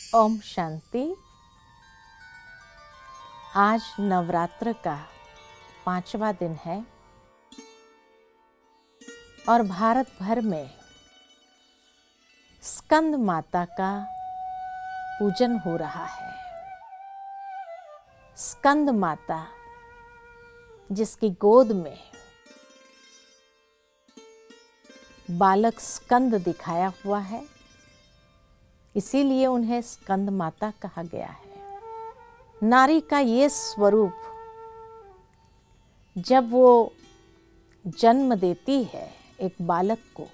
ओम शांति। आज नवरात्र का 5वां दिन है और भारत भर में स्कंद माता का पूजन हो रहा है। स्कंद माता जिसकी गोद में बालक स्कंद दिखाया हुआ है, इसीलिए उन्हें स्कंद माता कहा गया है। नारी का ये स्वरूप जब वो जन्म देती है एक बालक को,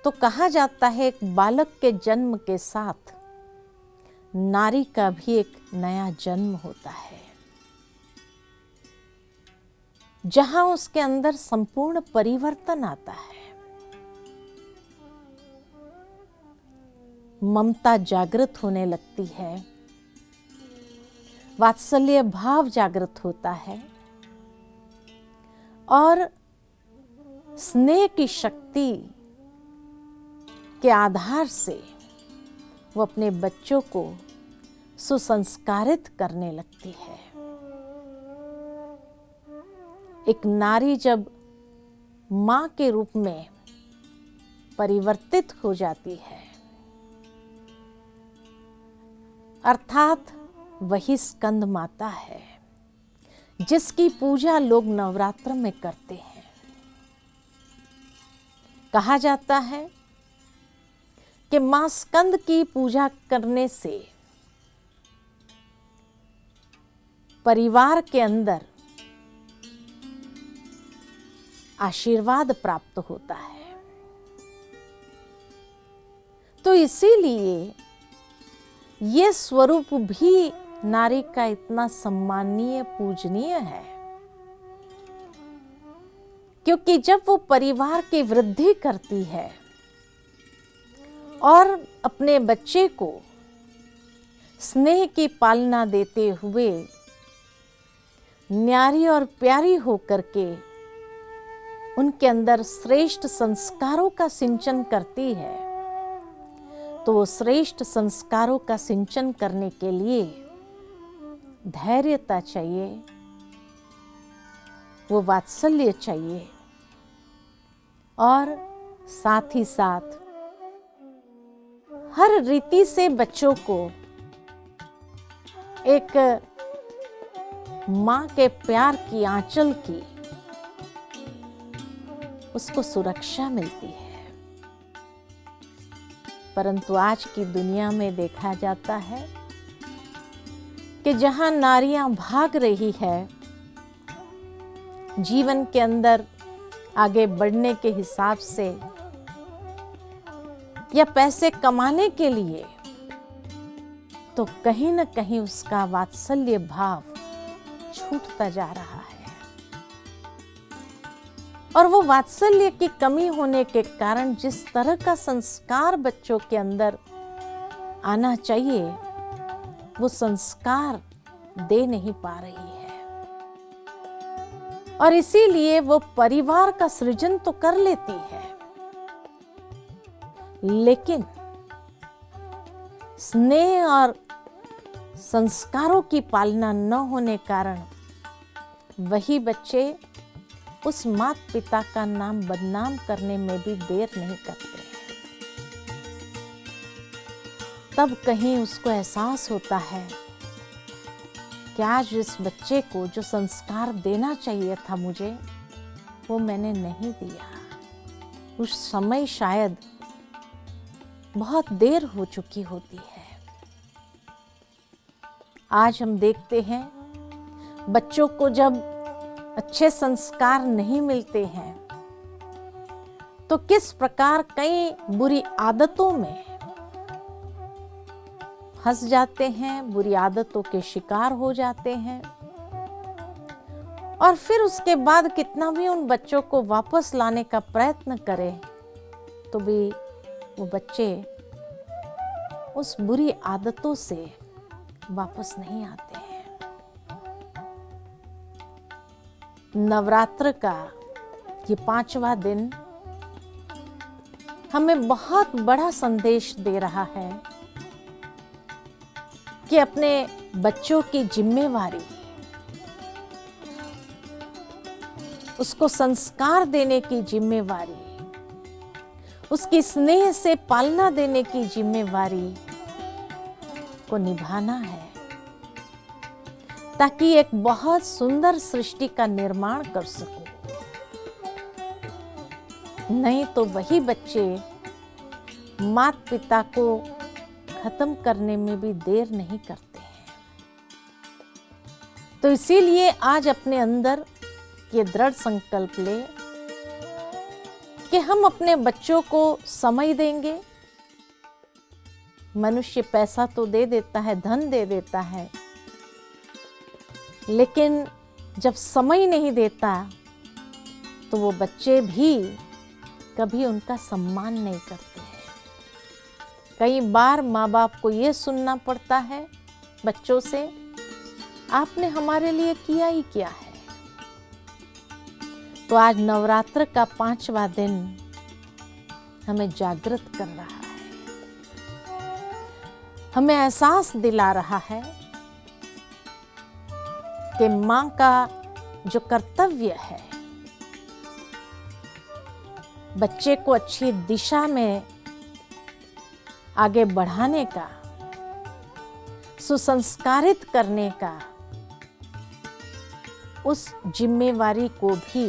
तो कहा जाता है एक बालक के जन्म के साथ नारी का भी एक नया जन्म होता है, जहां उसके अंदर संपूर्ण परिवर्तन आता है। ममता जागृत होने लगती है, वात्सल्य भाव जागृत होता है और स्नेह की शक्ति के आधार से वो अपने बच्चों को सुसंस्कारित करने लगती है। एक नारी जब मां के रूप में परिवर्तित हो जाती है, अर्थात वही स्कंद माता है जिसकी पूजा लोग नवरात्र में करते हैं। कहा जाता है कि मां स्कंद की पूजा करने से परिवार के अंदर आशीर्वाद प्राप्त होता है। तो इसीलिए ये स्वरूप भी नारी का इतना सम्माननीय पूजनीय है, क्योंकि जब वो परिवार की वृद्धि करती है और अपने बच्चे को स्नेह की पालना देते हुए न्यारी और प्यारी होकर के उनके अंदर श्रेष्ठ संस्कारों का सिंचन करती है, तो वो श्रेष्ठ संस्कारों का सिंचन करने के लिए धैर्यता चाहिए, वो वात्सल्य चाहिए और साथ ही साथ हर रीति से बच्चों को एक मां के प्यार की आंचल की उसको सुरक्षा मिलती है। परंतु आज की दुनिया में देखा जाता है कि जहां नारियां भाग रही है जीवन के अंदर आगे बढ़ने के हिसाब से या पैसे कमाने के लिए, तो कहीं न कहीं उसका वात्सल्य भाव छूटता जा रहा है और वो वात्सल्य की कमी होने के कारण जिस तरह का संस्कार बच्चों के अंदर आना चाहिए वो संस्कार दे नहीं पा रही है। और इसीलिए वो परिवार का सृजन तो कर लेती है, लेकिन स्नेह और संस्कारों की पालना न होने कारण वही बच्चे उस माता पिता का नाम बदनाम करने में भी देर नहीं करते हैं। तब कहीं उसको एहसास होता है कि आज इस बच्चे को जो संस्कार देना चाहिए था मुझे, वो मैंने नहीं दिया। उस समय शायद बहुत देर हो चुकी होती है। आज हम देखते हैं बच्चों को जब अच्छे संस्कार नहीं मिलते हैं तो किस प्रकार कई बुरी आदतों में फंस जाते हैं, बुरी आदतों के शिकार हो जाते हैं और फिर उसके बाद कितना भी उन बच्चों को वापस लाने का प्रयत्न करें तो भी वो बच्चे उस बुरी आदतों से वापस नहीं आते हैं। नवरात्र का ये 5वां दिन हमें बहुत बड़ा संदेश दे रहा है कि अपने बच्चों की जिम्मेवारी, उसको संस्कार देने की जिम्मेवारी, उसकी स्नेह से पालना देने की जिम्मेवारी को निभाना है, ताकि एक बहुत सुंदर सृष्टि का निर्माण कर सको। नहीं तो वही बच्चे माता पिता को खत्म करने में भी देर नहीं करते हैं। तो इसीलिए आज अपने अंदर ये दृढ़ संकल्प ले कि हम अपने बच्चों को समय देंगे। मनुष्य पैसा तो दे देता है, धन दे देता है, लेकिन जब समय नहीं देता तो वो बच्चे भी कभी उनका सम्मान नहीं करते हैं। कई बार माँ बाप को ये सुनना पड़ता है बच्चों से, आपने हमारे लिए किया ही क्या है। तो आज नवरात्र का 5वां दिन हमें जागृत कर रहा है, हमें एहसास दिला रहा है कि माँ का जो कर्तव्य है बच्चे को अच्छी दिशा में आगे बढ़ाने का, सुसंस्कारित करने का, उस जिम्मेवारी को भी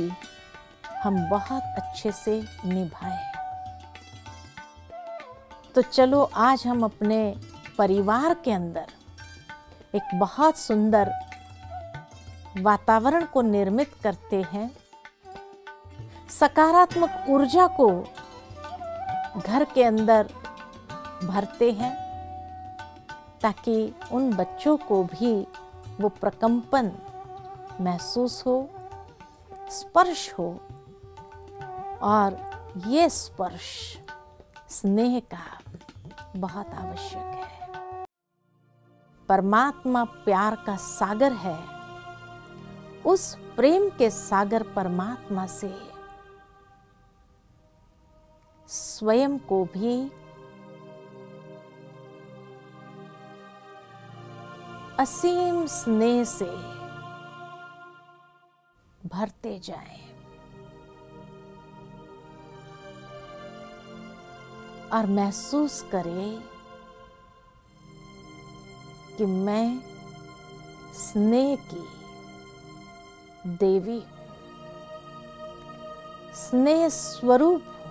हम बहुत अच्छे से निभाएं। तो चलो आज हम अपने परिवार के अंदर एक बहुत सुंदर वातावरण को निर्मित करते हैं, सकारात्मक ऊर्जा को घर के अंदर भरते हैं, ताकि उन बच्चों को भी वो प्रकंपन महसूस हो, स्पर्श हो। और ये स्पर्श स्नेह का बहुत आवश्यक है। परमात्मा प्यार का सागर है, उस प्रेम के सागर परमात्मा से स्वयं को भी असीम स्नेह से भरते जाएं और महसूस करें कि मैं स्नेह की देवी, स्नेह स्वरूप हूं।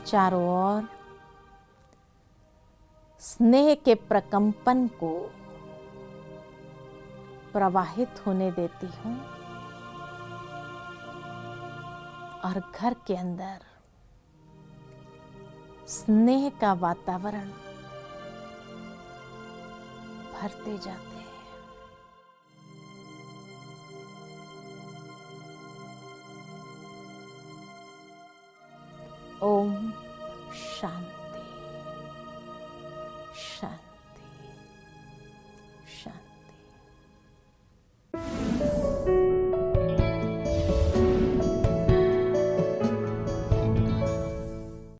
चारों ओर स्नेह के प्रकंपन को प्रवाहित होने देती हूं और घर के अंदर स्नेह का वातावरण भरते जाते हैं। ओम शांति शांति।